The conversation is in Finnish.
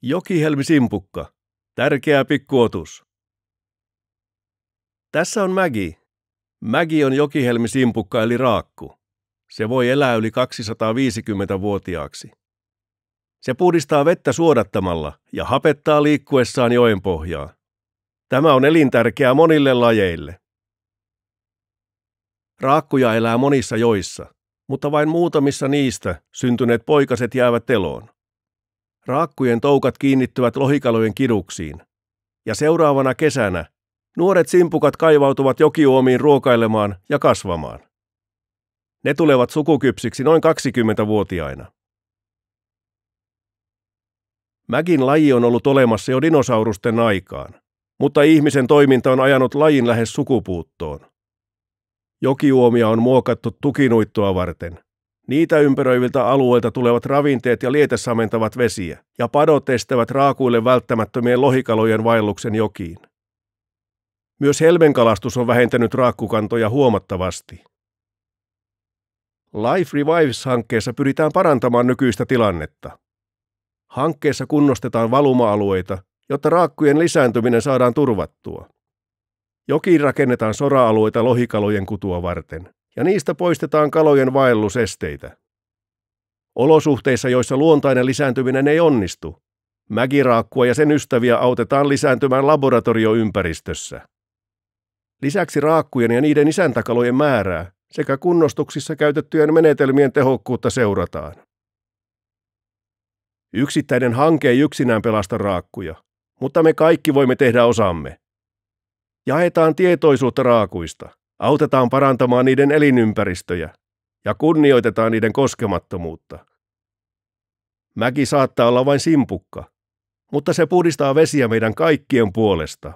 Jokihelmi-simpukka. Tärkeä pikkuotus. Tässä on Maggie. Maggie on jokihelmi-simpukka eli raakku. Se voi elää yli 250-vuotiaaksi. Se puhdistaa vettä suodattamalla ja hapettaa liikkuessaan joen pohjaa. Tämä on elintärkeää monille lajeille. Raakkuja elää monissa joissa, mutta vain muutamissa niistä syntyneet poikaset jäävät eloon. Raakkujen toukat kiinnittyvät lohikalojen kiduksiin, ja seuraavana kesänä nuoret simpukat kaivautuvat jokiuomiin ruokailemaan ja kasvamaan. Ne tulevat sukukypsiksi noin 20-vuotiaina. Maggien laji on ollut olemassa jo dinosaurusten aikaan, mutta ihmisen toiminta on ajanut lajin lähes sukupuuttoon. Jokiuomia on muokattu tukinuittoa varten. Niitä ympäröiviltä alueilta tulevat ravinteet ja lietesamentavat vesiä, ja padot estävät raakuille välttämättömien lohikalojen vaelluksen jokiin. Myös helmenkalastus on vähentänyt raakkukantoja huomattavasti. Life Revives-hankkeessa pyritään parantamaan nykyistä tilannetta. Hankkeessa kunnostetaan valuma-alueita, jotta raakkujen lisääntyminen saadaan turvattua. Jokiin rakennetaan sora-alueita lohikalojen kutua varten, ja niistä poistetaan kalojen vaellusesteitä. Olosuhteissa, joissa luontainen lisääntyminen ei onnistu, Maggie-raakkua ja sen ystäviä autetaan lisääntymään laboratorioympäristössä. Lisäksi raakkujen ja niiden isäntäkalojen määrää sekä kunnostuksissa käytettyjen menetelmien tehokkuutta seurataan. Yksittäinen hanke ei yksinään pelasta raakkuja, mutta me kaikki voimme tehdä osamme. Jaetaan tietoisuutta raakuista, autetaan parantamaan niiden elinympäristöjä ja kunnioitetaan niiden koskemattomuutta. Maggie saattaa olla vain simpukka, mutta se puhdistaa vesiä meidän kaikkien puolesta.